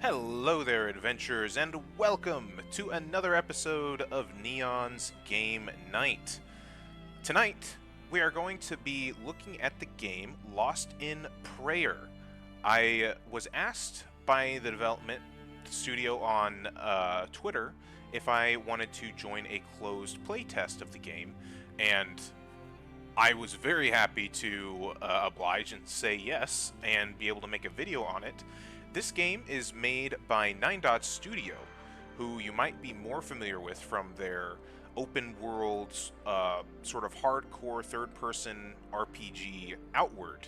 Hello there, adventurers, and welcome to another episode of Neon's Game Night. Tonight, we are going to be looking at the game Lost in Prayer. I was asked by the development studio on Twitter if I wanted to join a closed playtest of the game, and I was very happy to oblige and say yes and be able to make a video on it. This game is made by 9 Dot Studio, who you might be more familiar with from their open world, sort of hardcore third-person RPG Outward,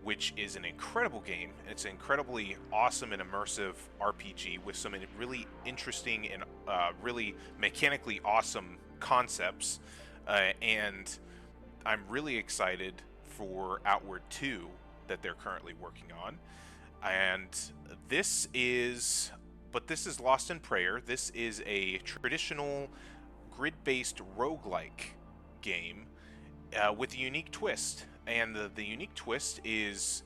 which is an incredible game. It's an incredibly awesome and immersive RPG with some really interesting and really mechanically awesome concepts, and I'm really excited for Outward 2 that they're currently working on. And this is Lost in Prayer. This is a traditional grid-based roguelike game with a unique twist. And the unique twist is,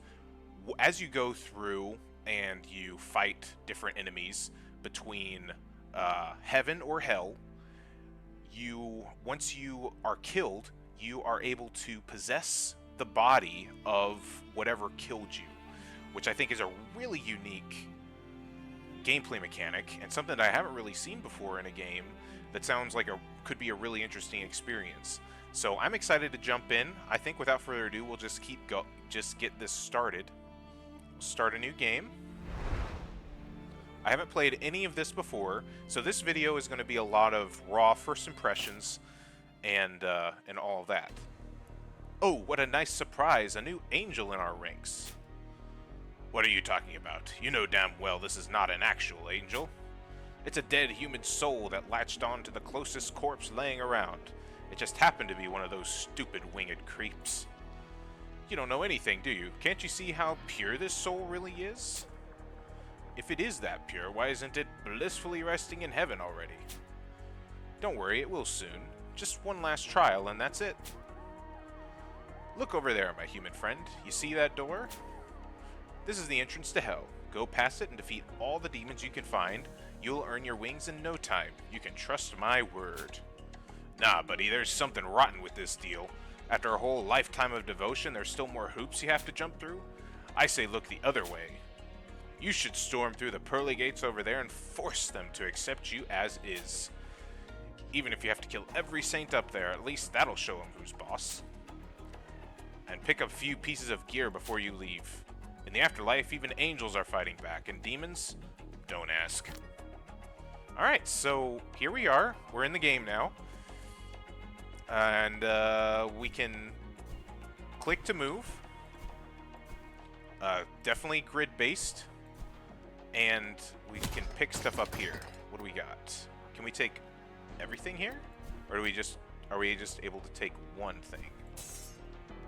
as you go through and you fight different enemies between heaven or hell, once you are killed, you are able to possess the body of whatever killed you, which I think is a really unique gameplay mechanic and something that I haven't really seen before in a game that sounds like could be a really interesting experience. So I'm excited to jump in. I think without further ado, we'll just get this started. We'll start a new game. I haven't played any of this before, so this video is going to be a lot of raw first impressions and all of that. Oh, what a nice surprise, a new angel in our ranks. What are you talking about? You know damn well this is not an actual angel. It's a dead human soul that latched on to the closest corpse laying around. It just happened to be one of those stupid winged creeps. You don't know anything, do you? Can't you see how pure this soul really is? If it is that pure, why isn't it blissfully resting in heaven already? Don't worry, it will soon. Just one last trial and that's it. Look over there, my human friend. You see that door? This is the entrance to hell. Go past it and defeat all the demons you can find. You'll earn your wings in no time. You can trust my word. Nah, buddy, there's something rotten with this deal. After a whole lifetime of devotion, there's still more hoops you have to jump through? I say look the other way. You should storm through the pearly gates over there and force them to accept you as is. Even if you have to kill every saint up there, at least that'll show them who's boss. And pick up a few pieces of gear before you leave. In the afterlife, even angels are fighting back, and demons? Don't ask. Alright, so here we are. We're in the game now. And we can click to move. Definitely grid-based. And we can pick stuff up here. What do we got? Can we take everything here? Or are we just able to take one thing?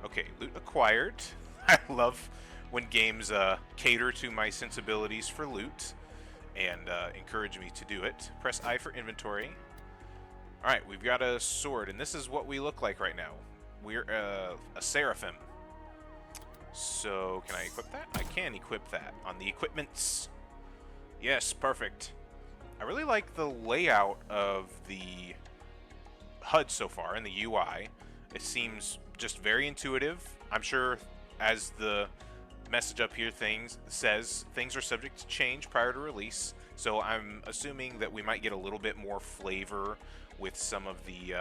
Okay, loot acquired. I love when games cater to my sensibilities for loot and encourage me to do it. Press I for inventory. Alright, we've got a sword, and this is what we look like right now. We're a seraphim. So, can I equip that? I can equip that. On the equipments. Yes, perfect. I really like the layout of the HUD so far, and the UI. It seems just very intuitive. I'm sure, as the message up here says things are subject to change prior to release, so I'm assuming that we might get a little bit more flavor with some of the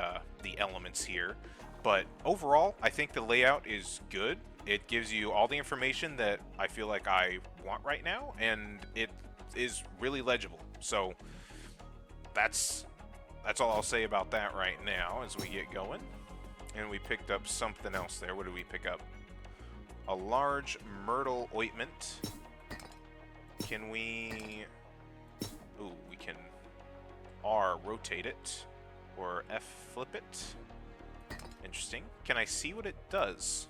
elements here. But overall, I think the layout is good. It gives you all the information that I feel like I want right now, and it is really legible. So that's all I'll say about that right now as we get going. And we picked up something else there. What did we pick up? A large myrtle ointment. Can we... Ooh, we can R, rotate it. Or F, flip it. Interesting. Can I see what it does?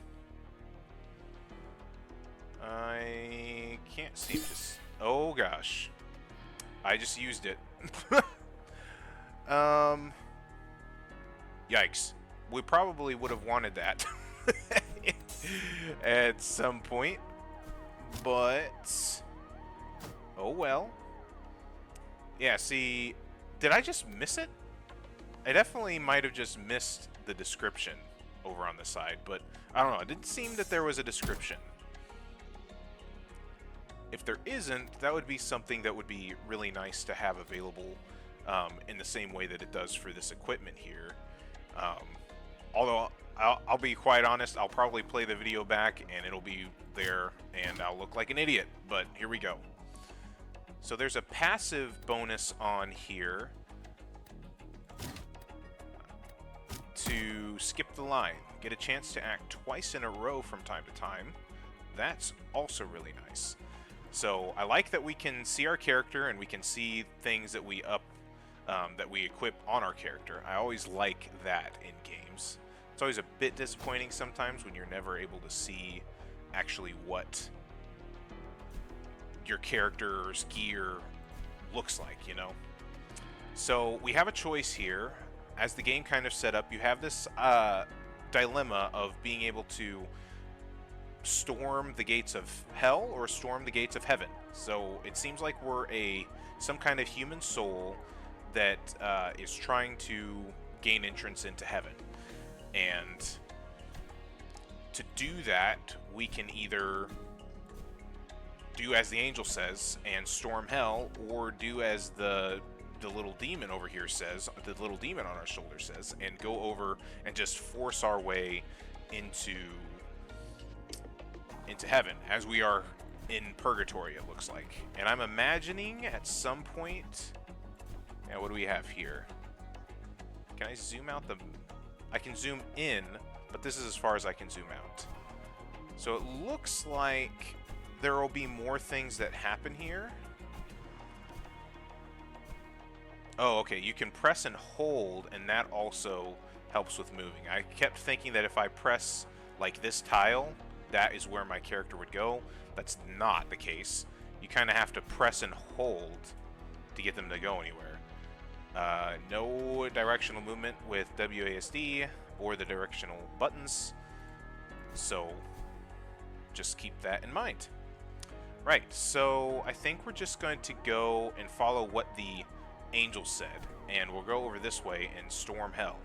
I can't seem to... Oh, gosh. I just used it. Yikes. We probably would have wanted that at some point. But... oh, well. Yeah, see... did I just miss it? I definitely might have just missed the description over on the side, but I don't know. It didn't seem that there was a description. If there isn't, that would be something that would be really nice to have available in the same way that it does for this equipment here. Although, I'll be quite honest, I'll probably play the video back and it'll be there and I'll look like an idiot, but here we go. So there's a passive bonus on here to skip the line. Get a chance to act twice in a row from time to time. That's also really nice. So I like that we can see our character and we can see things that we equip on our character. I always like that in games. It's always a bit disappointing sometimes when you're never able to see actually what your character's gear looks like, you know? So we have a choice here. As the game kind of set up, you have this dilemma of being able to storm the gates of hell or storm the gates of heaven. So it seems like we're some kind of human soul that is trying to gain entrance into heaven. And to do that, we can either do as the angel says and storm hell, or do as the little demon over here says, the little demon on our shoulder says, and go over and just force our way into heaven, as we are in purgatory, it looks like. And I'm imagining at some point... yeah, what do we have here? Can I zoom out the... I can zoom in, but this is as far as I can zoom out. So it looks like there will be more things that happen here. Oh, okay, you can press and hold, and that also helps with moving. I kept thinking that if I press, like, this tile, that is where my character would go. That's not the case. You kind of have to press and hold to get them to go anywhere. No directional movement with WASD or the directional buttons, so just keep that in mind. Right, so I think we're just going to go and follow what the angel said, and we'll go over this way and storm hell.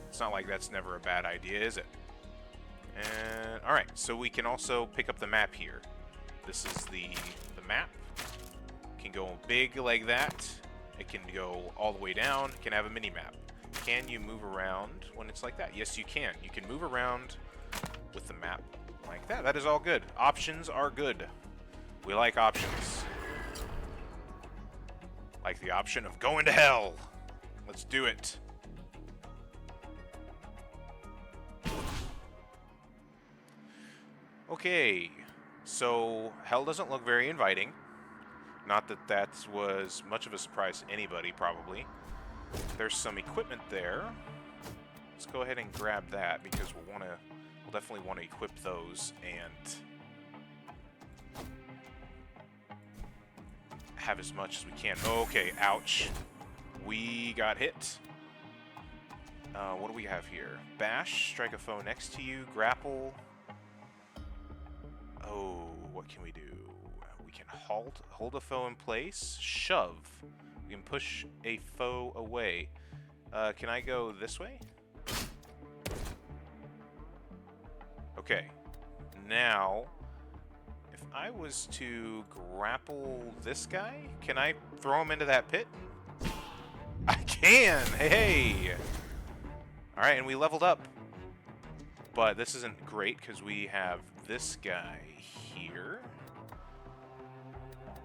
It's not like that's never a bad idea, is it? And alright, so we can also pick up the map here. This is the map. It can go big like that. It can go all the way down. It can have a mini map. Can you move around when it's like that? Yes, you can. You can move around with the map like that. That is all good. Options are good. We like options. Like the option of going to hell. Let's do it. Okay, so hell doesn't look very inviting. Not that that was much of a surprise to anybody, probably. There's some equipment there. Let's go ahead and grab that because we'll definitely want to equip those and have as much as we can. Okay, ouch. We got hit. What do we have here? Bash, strike a foe next to you, grapple. Oh, what can we do? We can hold a foe in place, shove. We can push a foe away. Can I go this way? Okay. Now, if I was to grapple this guy, can I throw him into that pit? I can! Hey! Alright, and we leveled up. But this isn't great because we have this guy here.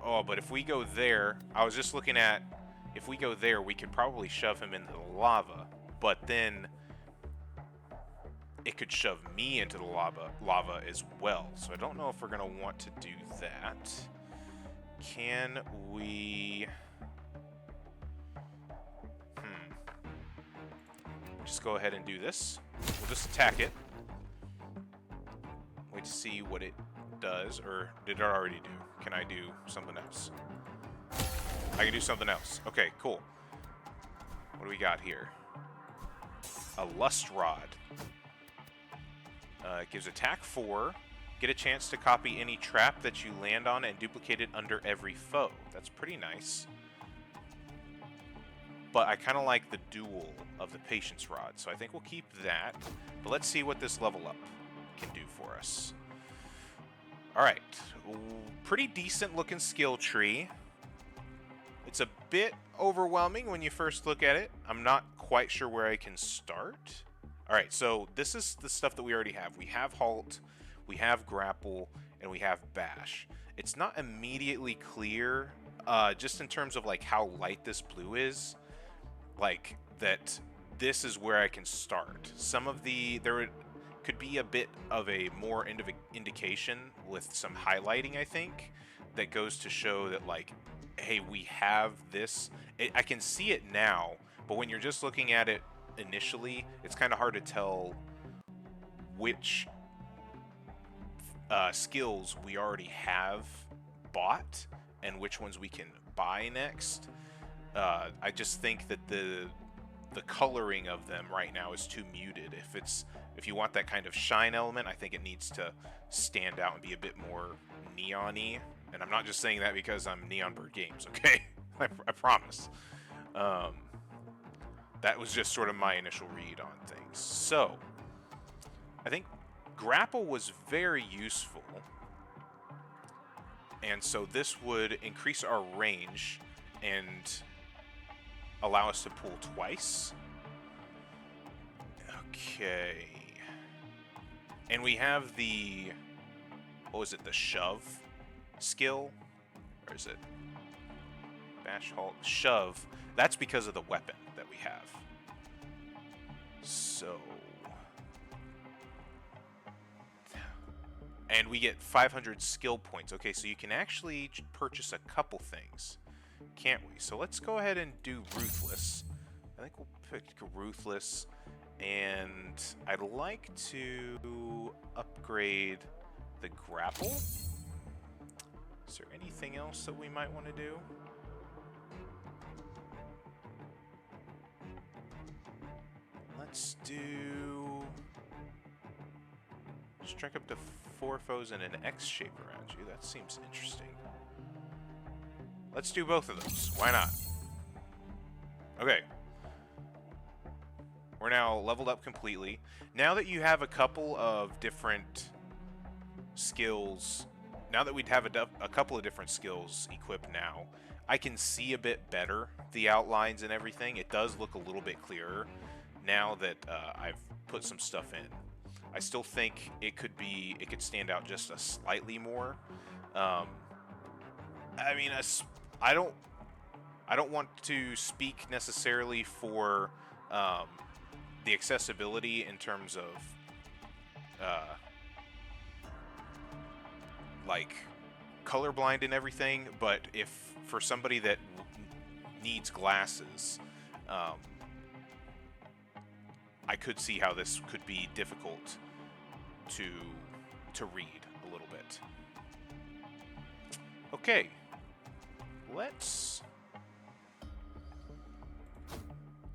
Oh, but if we go there, I was just looking at, if we go there, we could probably shove him into the lava. But then it could shove me into the lava as well. So I don't know if we're going to want to do that. Can we... Just go ahead and do this. We'll just attack it. Wait to see what it does, or did it already do? Can I do something else? I can do something else. Okay, cool. What do we got here? A Lust Rod. It gives attack 4. Get a chance to copy any trap that you land on and duplicate it under every foe. That's pretty nice. But I kind of like the dual of the Patience Rod, so I think we'll keep that. But let's see what this level up can do for us. Alright, pretty decent looking skill tree. It's a bit overwhelming when you first look at it. I'm not quite sure where I can start. Alright, so this is the stuff that we already have. We have Halt, we have Grapple, and we have Bash. It's not immediately clear, just in terms of like how light this blue is, like that this is where I can start. Some of there could be a bit of a more indication with some highlighting, I think, that goes to show that like, hey, we have this. I can see it now, but when you're just looking at it initially, it's kind of hard to tell which skills we already have bought and which ones we can buy next. I just think that the coloring of them right now is too muted. If you want that kind of shine element, I think it needs to stand out and be a bit more neon-y. And I'm not just saying that because I'm Neon Bird Games, okay? I promise. That was just sort of my initial read on things. So, I think Grapple was very useful. And so this would increase our range and allow us to pull twice. Okay. And we have the... What was it? The Shove skill? Or is it Bash, Halt? Shove. That's because of the weapon that we have. So... And we get 500 skill points. Okay, so you can actually purchase a couple things, can't we? So let's go ahead and do Ruthless. I think we'll pick Ruthless. And I'd like to upgrade the Grapple. Is there anything else that we might want to do? Let's do... Strike up to 4 foes in an X shape around you. That seems interesting. Let's do both of those. Why not? Okay. We're now leveled up completely. Now that you have a couple of different skills, now that we'd have a couple of different skills equipped now, I can see a bit better the outlines and everything. It does look a little bit clearer now that I've put some stuff in. I still think it could stand out just a slightly more. I mean, I don't want to speak necessarily for the accessibility in terms of like colorblind and everything, but if for somebody that needs glasses, I could see how this could be difficult to read a little bit. Okay, let's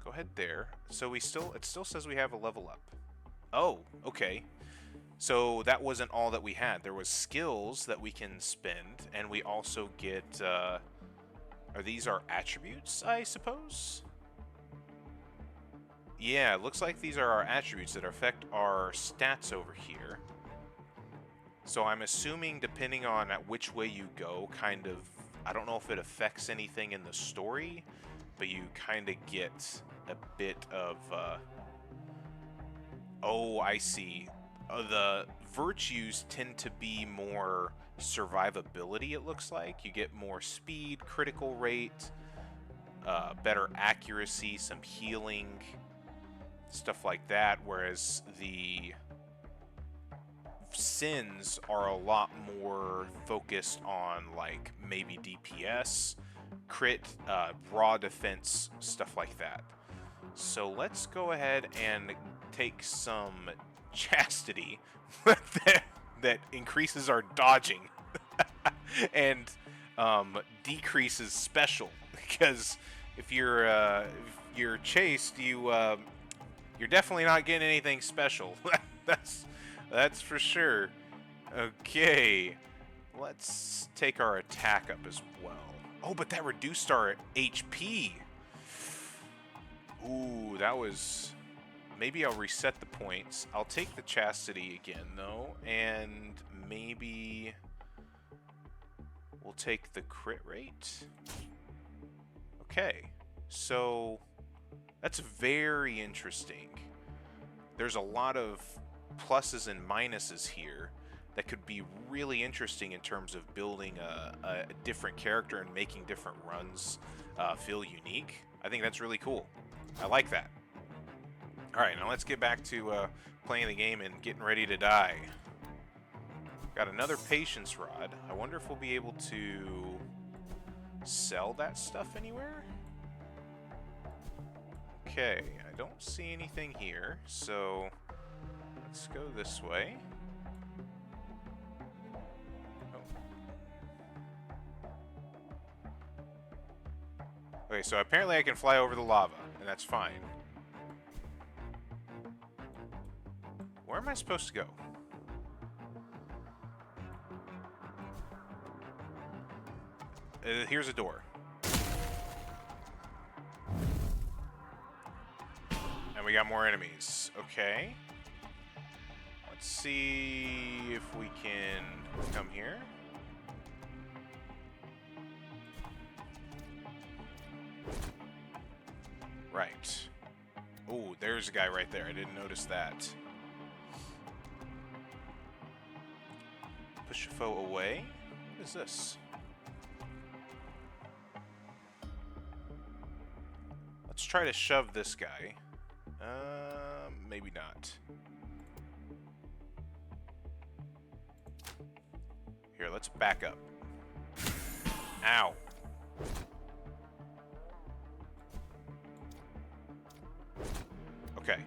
go ahead there. So it still says we have a level up. Oh, okay. So that wasn't all that we had. There was skills that we can spend, and we also get. Are these our attributes, I suppose? Yeah, it looks like these are our attributes that affect our stats over here. So I'm assuming, depending on which way you go, kind of, I don't know if it affects anything in the story, but you kind of get a bit of, oh, I see. The virtues tend to be more survivability, it looks like. You get more speed, critical rate, better accuracy, some healing, stuff like that, whereas the sins are a lot more focused on like maybe DPS, crit, raw defense, stuff like that. So let's go ahead and take some chastity that increases our dodging and decreases special, because if you're chased, you're definitely not getting anything special. That's for sure. Okay, let's take our attack up as well. Oh, but that reduced our HP. Ooh, that was... Maybe I'll reset the points. I'll take the chastity again, though, and maybe we'll take the crit rate. Okay, so that's very interesting. There's a lot of pluses and minuses here that could be really interesting in terms of building a different character and making different runs feel unique. I think that's really cool. I like that. Alright, now let's get back to playing the game and getting ready to die. Got another patience rod. I wonder if we'll be able to sell that stuff anywhere? Okay, I don't see anything here, so let's go this way. Okay, so apparently I can fly over the lava, and that's fine. Where am I supposed to go? Here's a door. And we got more enemies. Okay. Let's see if we can come here. Right. Oh, there's a guy right there. I didn't notice that. Push a foe away. What is this? Let's try to shove this guy. Maybe not. Here, let's back up. Ow. Okay.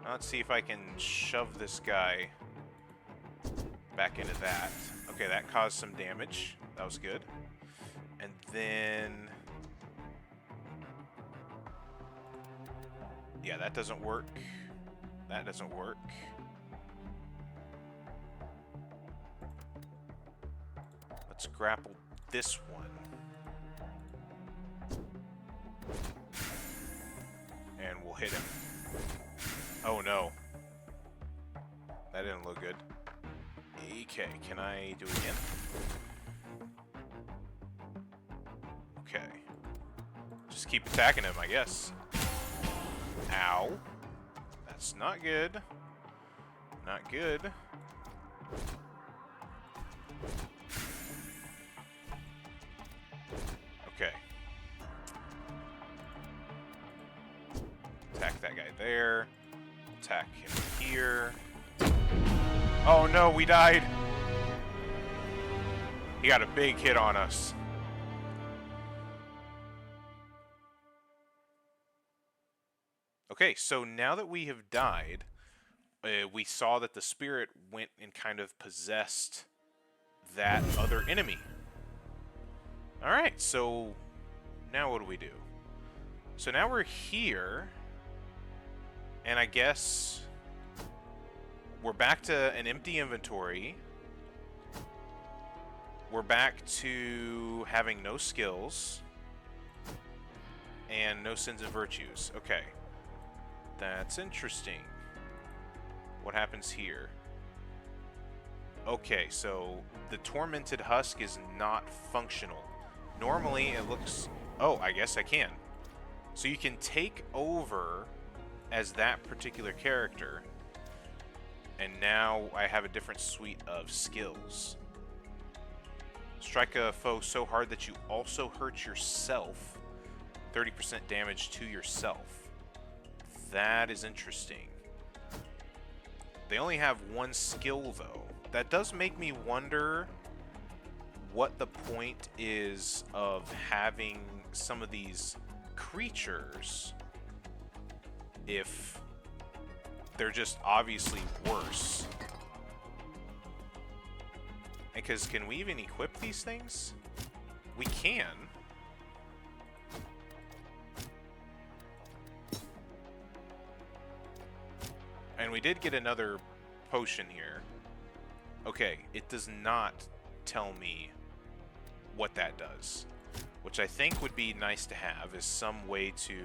Now let's see if I can shove this guy back into that. Okay, that caused some damage. That was good. And then... yeah, that doesn't work. That doesn't work. Let's grapple this one. And we'll hit him. Oh no. That didn't look good. Okay, can I do it again? Okay. Just keep attacking him, I guess. Ow. That's not good. Not good. Okay. Attack that guy there. Attack him here. Oh no, we died! He got a big hit on us. Okay, so now that we have died, we saw that the spirit went and kind of possessed that other enemy. Alright, so now what do we do? So now we're here, and I guess we're back to an empty inventory. We're back to having no skills and no sins and virtues. Okay. That's interesting. What happens here? Okay, so the tormented husk is not functional. Normally it looks... oh, I guess I can. So you can take over as that particular character, and now I have a different suite of skills. Strike a foe so hard that you also hurt yourself. 30% damage to yourself. That is interesting. They only have one skill, though. That does make me wonder what the point is of having some of these creatures if they're just obviously worse. Because can we even equip these things? We can. And we did get another potion here. Okay, it does not tell me what that does. Which I think would be nice to have, is some way to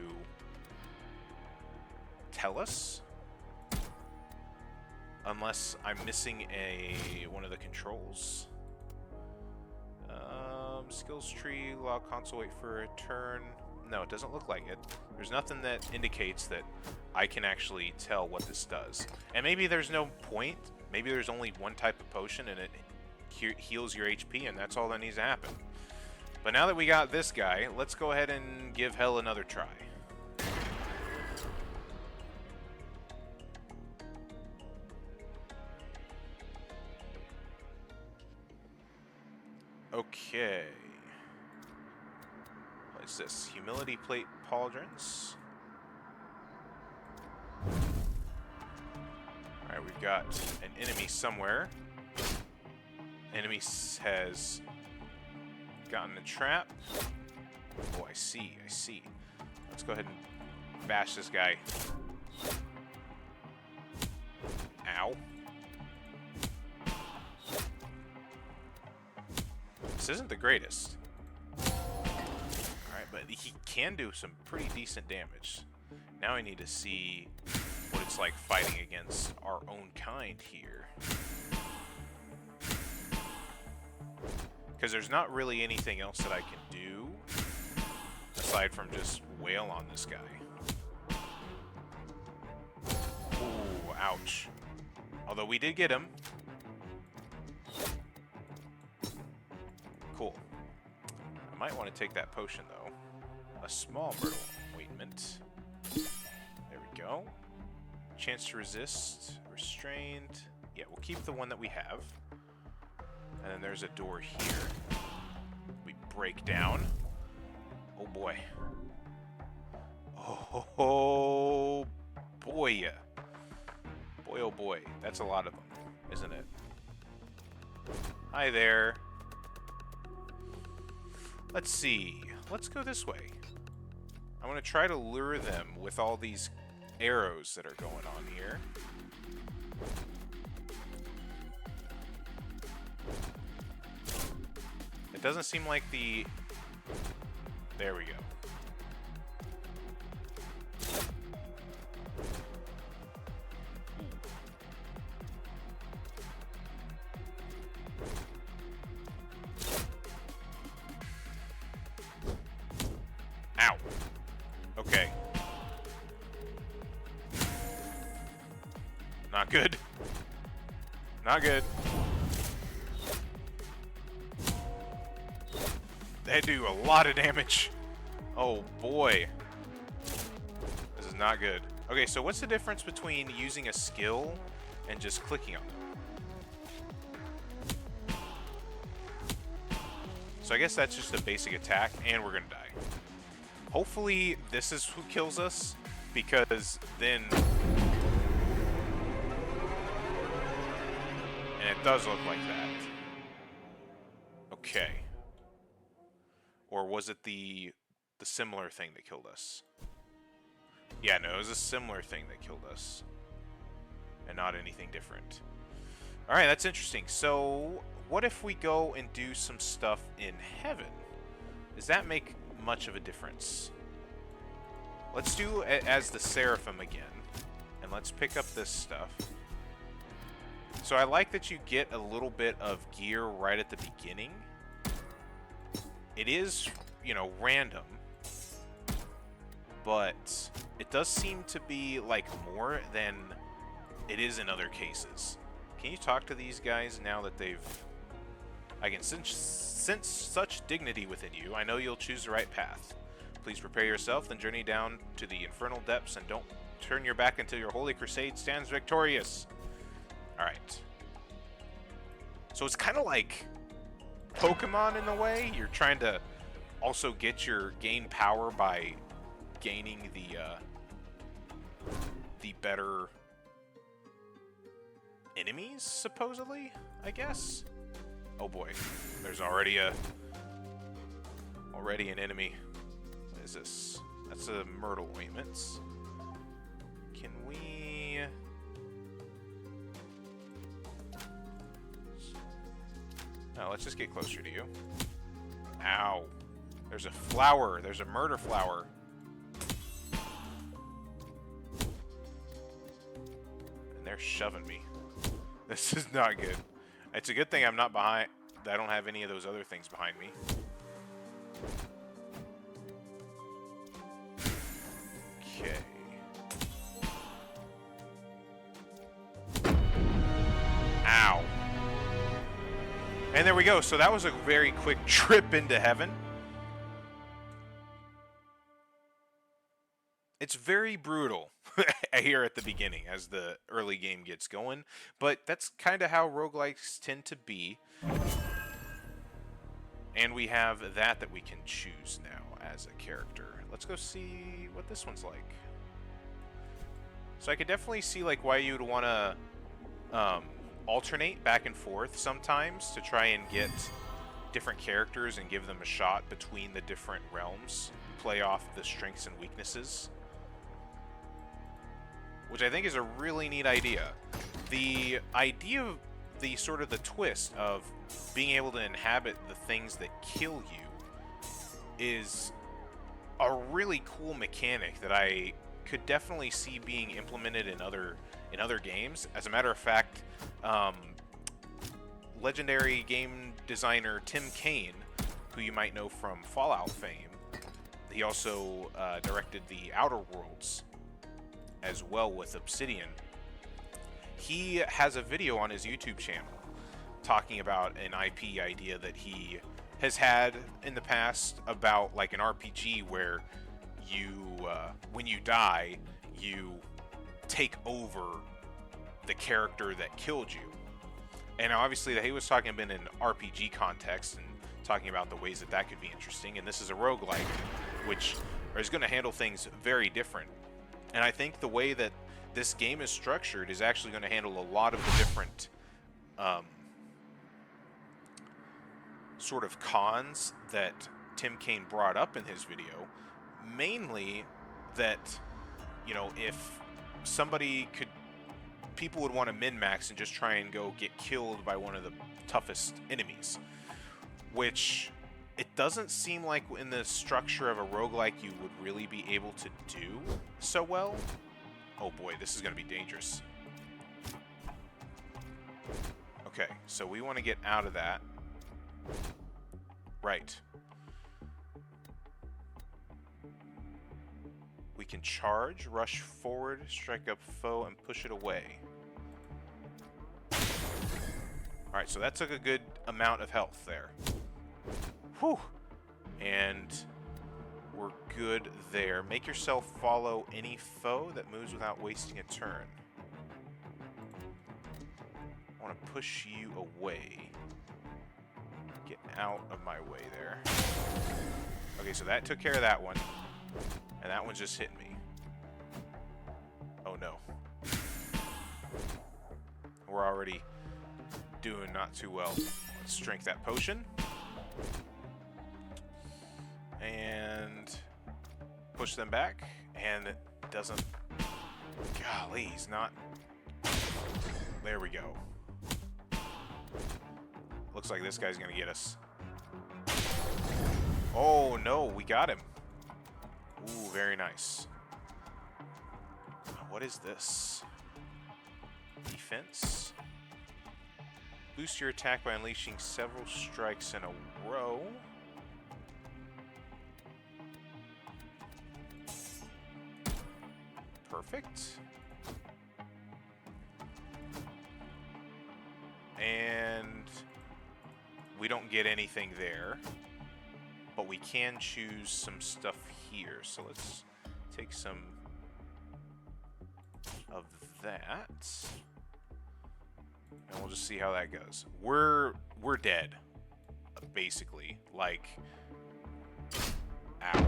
tell us. Unless I'm missing one of the controls. Skills tree, log console, wait for a turn. No, it doesn't look like it. There's nothing that indicates that I can actually tell what this does. And maybe there's no point. Maybe there's only one type of potion and it heals your HP and that's all that needs to happen. But now that we got this guy, let's go ahead and give hell another try. Okay. What is this? Humility plate pauldrons. Alright, we've got an enemy somewhere. Enemy has gotten a trap. Oh, I see. Let's go ahead and bash this guy. Ow. This isn't the greatest. Alright, but he can do some pretty decent damage. Now I need to see what it's like fighting against our own kind here. Because there's not really anything else that I can do aside from just wail on this guy. Ooh, ouch. Although we did get him. Cool. I might want to take that potion, though. A small myrtle ointment. There we go. Chance to resist. Restrained. Yeah, we'll keep the one that we have. And then there's a door here. We break down. Oh, boy. Oh, boy. Boy, oh, boy. That's a lot of them, isn't it? Hi there. Let's see. Let's go this way. I want to try to lure them with all these arrows that are going on here. It doesn't seem like the... There we go. Ow. Okay. Not good. Not good. They do a lot of damage. Oh boy. This is not good. Okay, so what's the difference between using a skill and just clicking on them? So I guess that's just a basic attack, and we're gonna die. Hopefully this is who kills us, because then... And it does look like that. Okay. Or was it the similar thing that killed us? Yeah, no, it was a similar thing that killed us. And not anything different. Alright, that's interesting. So, what if we go and do some stuff in heaven? Does that make much of a difference? Let's do it as the Seraphim again. And let's pick up this stuff. So I like that you get a little bit of gear right at the beginning. It is, you know, random. But it does seem to be, like, more than it is in other cases. Can you talk to these guys now that they've... I can sense such dignity within you. I know you'll choose the right path. Please prepare yourself, then journey down to the infernal depths, and don't turn your back until your holy crusade stands victorious. Alright. So it's kind of like Pokemon in a way. You're trying to also gain power by gaining the better enemies, supposedly, I guess. Oh boy, there's already an enemy. What is this? That's a myrtle ointments. Can we? No, let's just get closer to you. Ow. There's a flower. There's a murder flower. And they're shoving me. This is not good. It's a good thing I'm not behind. I don't have any of those other things behind me. Okay. Ow. And there we go. So that was a very quick trip into heaven. It's very brutal here at the beginning as the early game gets going, but that's kind of how roguelikes tend to be. And we have that we can choose now as a character. Let's go see what this one's like. So I could definitely see like why you would want to alternate back and forth sometimes to try and get different characters and give them a shot between the different realms, play off the strengths and weaknesses, which I think is a really neat idea. The idea of the sort of the twist of being able to inhabit the things that kill you is a really cool mechanic that I could definitely see being implemented in other games. As a matter of fact, legendary game designer Tim Kaine, who you might know from Fallout fame, he also directed the Outer Worlds as well with Obsidian. He has a video on his YouTube channel talking about an IP idea that he has had in the past about like an RPG where you, when you die, you take over the character that killed you. And obviously that he was talking about in an RPG context and talking about the ways that could be interesting. And this is a roguelike, which is going to handle things very different. And I think the way that this game is structured is actually going to handle a lot of the different sort of cons that Tim Kaine brought up in his video. Mainly that, you know, if people would want to min-max and just try and go get killed by one of the toughest enemies, which it doesn't seem like in the structure of a roguelike you would really be able to do so well. Oh boy, this is going to be dangerous. Okay, so we want to get out of that. Right. We can charge, rush forward, strike up foe, and push it away. Alright, so that took a good amount of health there. Whew! And we're good there. Make yourself follow any foe that moves without wasting a turn. I want to push you away. Get out of my way there. Okay, so that took care of that one. And that one's just hitting me. Oh no. We're already doing not too well. Let's drink that potion. And push them back. And it doesn't... Golly, he's not... There we go. Looks like this guy's gonna get us. Oh no, we got him. Ooh, very nice. What is this? Defense. Boost your attack by unleashing several strikes in a row. Perfect. And we don't get anything there, but we can choose some stuff here. So let's take some of that. and we'll just see how that goes. We're dead, basically. Like, ow.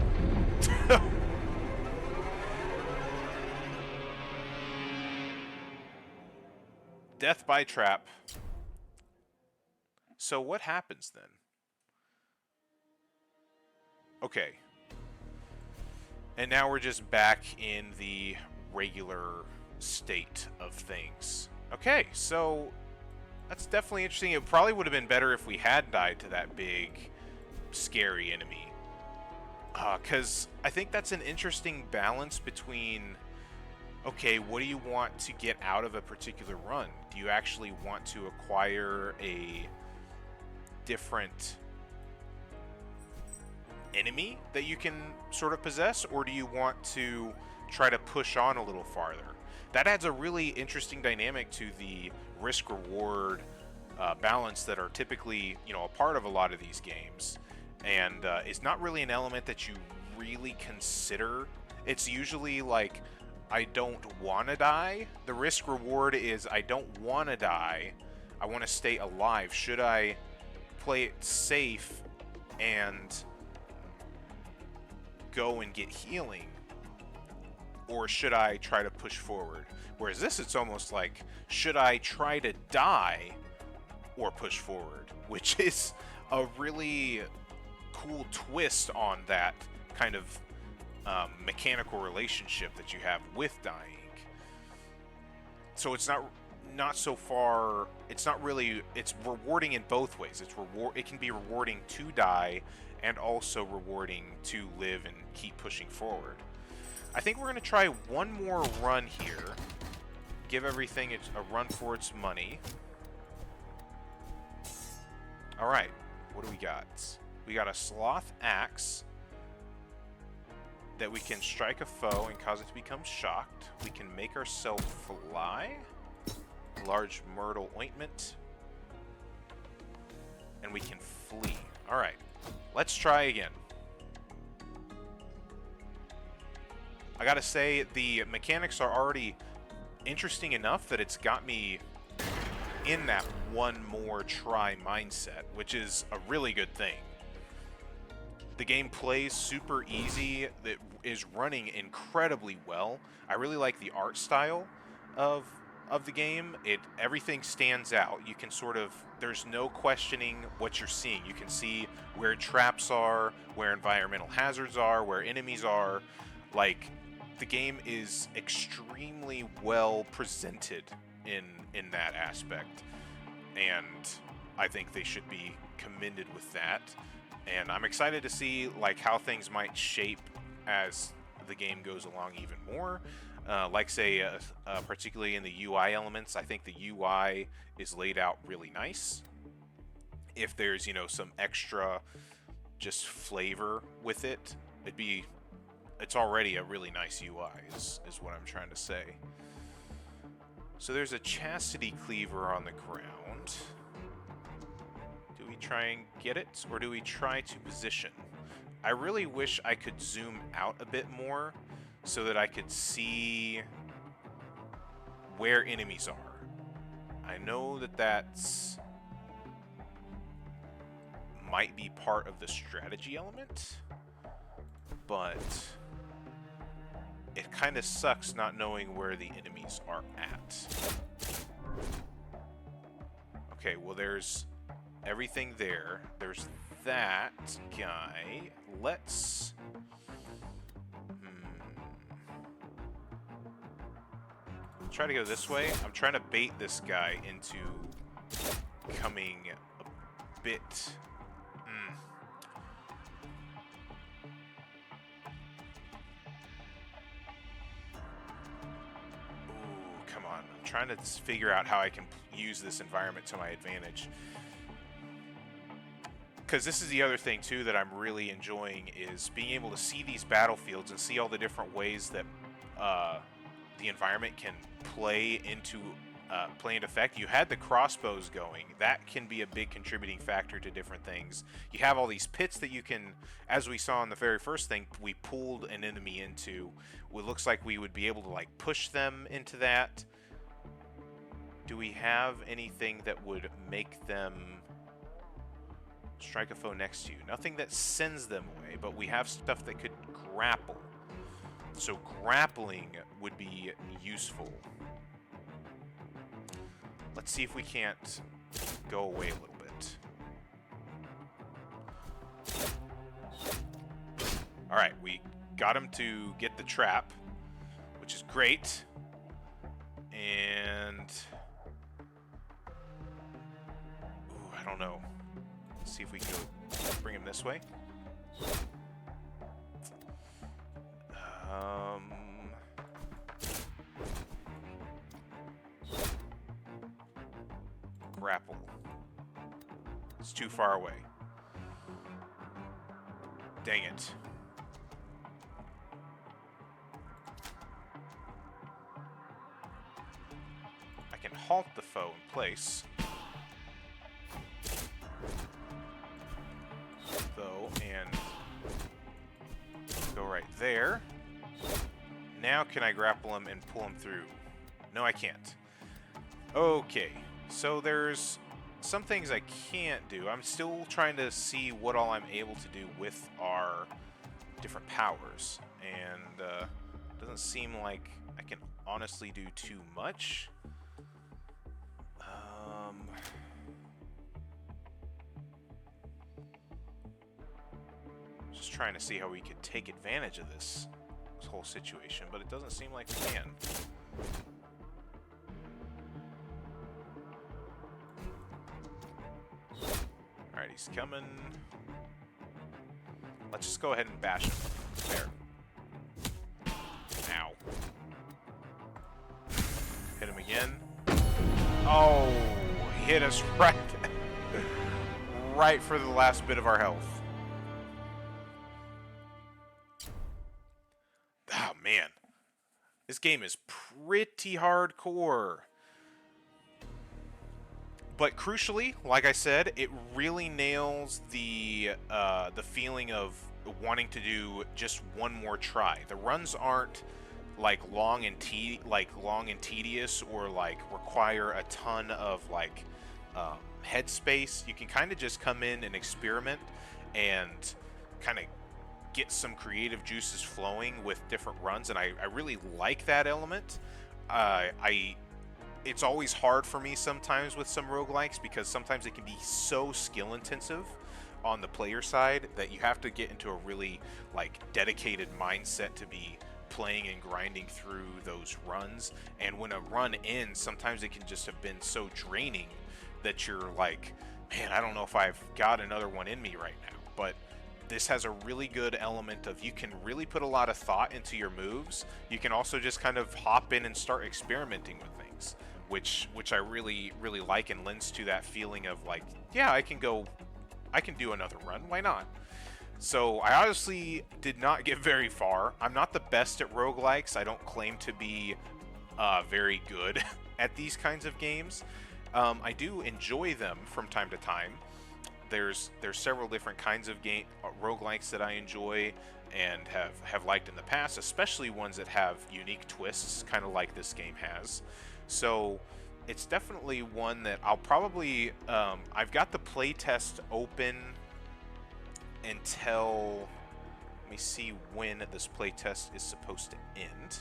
Death by trap. So what happens then? Okay. And now we're just back in the regular state of things. Okay, so that's definitely interesting. It probably would have been better if we had died to that big, scary enemy. Because I think that's an interesting balance between, okay, what do you want to get out of a particular run? Do you actually want to acquire a different enemy that you can sort of possess, or do you want to try to push on a little farther? That adds a really interesting dynamic to the risk-reward balance that are typically, a part of a lot of these games, and it's not really an element that you really consider. It's usually like, I don't want to die. The risk-reward is, I don't want to die. I want to stay alive. Should I play it safe and go and get healing, or should I try to push forward? Whereas this, it's almost like, should I try to die or push forward? Which is a really cool twist on that kind of mechanical relationship that you have with dying. So it's not so far. It's not really. It's rewarding in both ways. It can be rewarding to die, and also rewarding to live and keep pushing forward. I think we're going to try one more run here. Give everything a run for its money. Alright, what do we got? We got a sloth axe that we can strike a foe and cause it to become shocked. We can make ourselves fly. Large myrtle ointment. And we can flee. Alright. Let's try again. I gotta say, the mechanics are already interesting enough that it's got me in that one more try mindset, which is a really good thing. The game plays super easy, that is running incredibly well. I really like the art style of the game. Everything stands out. You can sort of, there's no questioning what you're seeing. You can see where traps are, where environmental hazards are, where enemies are. Like, the game is extremely well presented in that aspect, and I think they should be commended with that. And I'm excited to see like how things might shape as the game goes along even more. Particularly in the UI elements, I think the UI is laid out really nice. If there's, some extra just flavor with it, it's already a really nice UI is what I'm trying to say. So there's a chastity cleaver on the ground. Do we try and get it, or do we try to position? I really wish I could zoom out a bit more so that I could see where enemies are. I know that's might be part of the strategy element, but it kind of sucks not knowing where the enemies are at. Okay, well, there's everything there. There's that guy. Let's... try to go this way. I'm trying to bait this guy into coming a bit... Come on. I'm trying to figure out how I can use this environment to my advantage. Because this is the other thing, too, that I'm really enjoying, is being able to see these battlefields and see all the different ways that the environment can play into effect. You had the crossbows going. That can be a big contributing factor to different things. You have all these pits that you can, as we saw in the very first thing, we pulled an enemy into. It looks like we would be able to like push them into that. do we have anything that would make them strike a foe next to you? Nothing that sends them away, but we have stuff that could grapple. So grappling would be useful. Let's see if we can't go away a little bit. Alright, we got him to get the trap, which is great. And ooh, I don't know. Let's see if we can bring him this way. Grapple. It's too far away. Dang it. I can halt the foe in place. Though, and go right there. Now can I grapple him and pull him through? No, I can't. Okay, so there's some things I can't do. I'm still trying to see what all I'm able to do with our different powers, and doesn't seem like I can honestly do too much. Just trying to see how we could take advantage of this whole situation, but it doesn't seem like we can. Alright, he's coming. Let's just go ahead and bash him. There. Ow. Hit him again. Oh, he hit us right, right for the last bit of our health. Oh, man. This game is pretty hardcore. But crucially, like I said, it really nails the feeling of wanting to do just one more try. The runs aren't like long and tedious or like require a ton of like headspace. You can kind of just come in and experiment and kind of get some creative juices flowing with different runs, and I really like that element. It's always hard for me sometimes with some roguelikes because sometimes it can be so skill intensive on the player side that you have to get into a really like dedicated mindset to be playing and grinding through those runs. And when a run ends, sometimes it can just have been so draining that you're like, man, I don't know if I've got another one in me right now. But this has a really good element of you can really put a lot of thought into your moves. You can also just kind of hop in and start experimenting with things, which I really like, and lends to that feeling of like, yeah, I can do another run, why not? So I honestly did not get very far. I'm not the best at roguelikes. I don't claim to be very good at these kinds of games. I do enjoy them from time to time. There's several different kinds of roguelikes that I enjoy and have liked in the past, especially ones that have unique twists, kind of like this game has. So it's definitely one that I'll probably... I've got the playtest open until... Let me see when this playtest is supposed to end.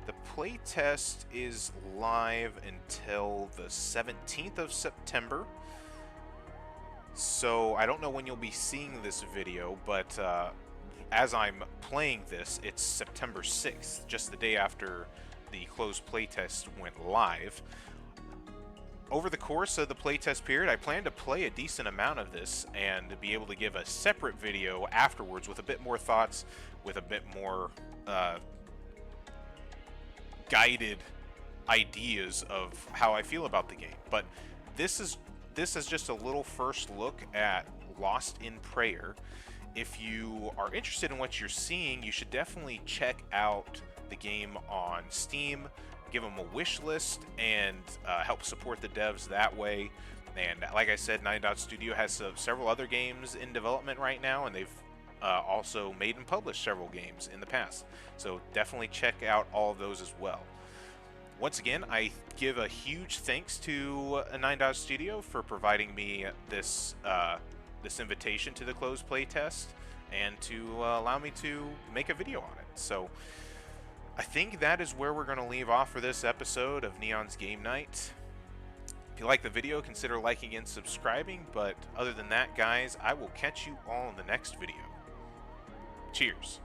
The playtest is live until the 17th of September. So I don't know when you'll be seeing this video, but as I'm playing this, it's September 6th, just the day after the closed playtest went live. Over the course of the playtest period, I plan to play a decent amount of this and to be able to give a separate video afterwards with a bit more thoughts, with a bit more guided ideas of how I feel about the game. But this is just a little first look at Lost in Prayer. If you are interested in what you're seeing, you should definitely check out the game on Steam, give them a wish list, and help support the devs that way. And like I said, Nine Dot Studio has several other games in development right now, and they've also made and published several games in the past. So definitely check out all of those as well. Once again, I give a huge thanks to Nine Dot Studio for providing me this this invitation to the closed playtest and to allow me to make a video on it. So I think that is where we're going to leave off for this episode of Neon's Game Night. If you like the video, consider liking and subscribing, but other than that, guys, I will catch you all in the next video. Cheers.